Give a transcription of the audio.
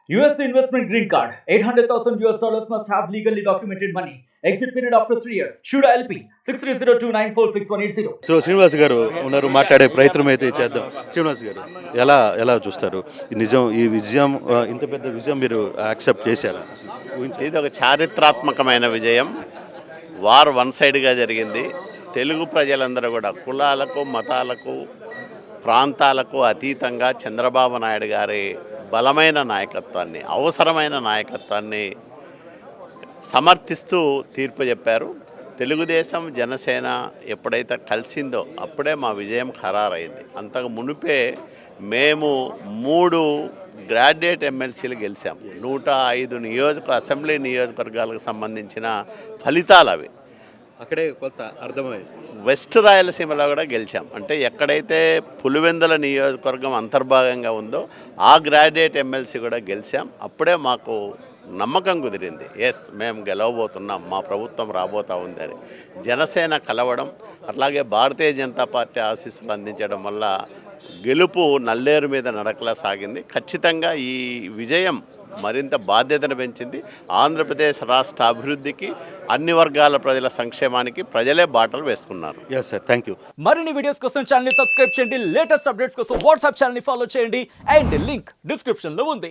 US investment green card. $800,000 must have legally documented money. Exit period after 3 years. Shuda LP 6302946180. So Srinivas గారు ఉన్నారు, మాట్లాడే ప్రయత్నం అయితే చేద్దాం. శ్రీనివాస్ గారు ఎలా చూస్తారు ఈ విజయం, ఇంత పెద్ద విజయం మీరు యాక్సెప్ట్ చేశారా? ఇది ఒక చారిత్రాత్మకమైన విజయం. వార్ వన్ సైడ్గా జరిగింది. తెలుగు ప్రజలందరూ కూడా కులాలకు, మతాలకు, ప్రాంతాలకు అతీతంగా చంద్రబాబు నాయుడు గారి బలమైన నాయకత్వాన్ని, అవసరమైన నాయకత్వాన్ని సమర్థిస్తూ తీర్పు చెప్పారు. తెలుగుదేశం, జనసేన ఎప్పుడైతే కలిసిందో అప్పుడే మా విజయం ఖరారైంది. అంతకు మునిపే మేము 3 గ్రాడ్యుయేట్ ఎమ్మెల్సీలు గెలిచాం. 105 అసెంబ్లీ నియోజకవర్గాలకు సంబంధించిన ఫలితాలు అవి. అక్కడే కొత్త అర్థమైంది. వెస్ట్ రాయలసీమలో కూడా గెలిచాం. అంటే ఎక్కడైతే పులివెందుల నియోజకవర్గం అంతర్భాగంగా ఉందో ఆ గ్రాడ్యుయేట్ ఎమ్మెల్సీ కూడా గెలిచాం. అప్పుడే మాకు నమ్మకం కుదిరింది, ఎస్ మేము గెలవబోతున్నాం, మా ప్రభుత్వం రాబోతూ ఉంది అని. జనసేన కలవడం, అట్లాగే భారతీయ జనతా పార్టీ ఆశీస్సులు అందించడం వల్ల గెలుపు నల్లేరు మీద నడకలా సాగింది. ఖచ్చితంగా ఈ విజయం మరింత బాధ్యతను పెంచింది. ఆంధ్రప్రదేశ్ రాష్ట్ర అభివృద్ధికి, అన్ని వర్గాల ప్రజల సంక్షేమానికి ప్రజలే బాటలు వేసుకున్నారు. Yes sir, thank you. మరిన్ని వీడియోస్ కోసం ఛానల్ ని సబ్స్క్రైబ్ చేయండి. లేటెస్ట్ అప్డేట్స్ కోసం వాట్సాప్ ఛానల్ ని ఫాలో చేయండి. అండ్ లింక్ డిస్క్రిప్షన్ లో ఉంది.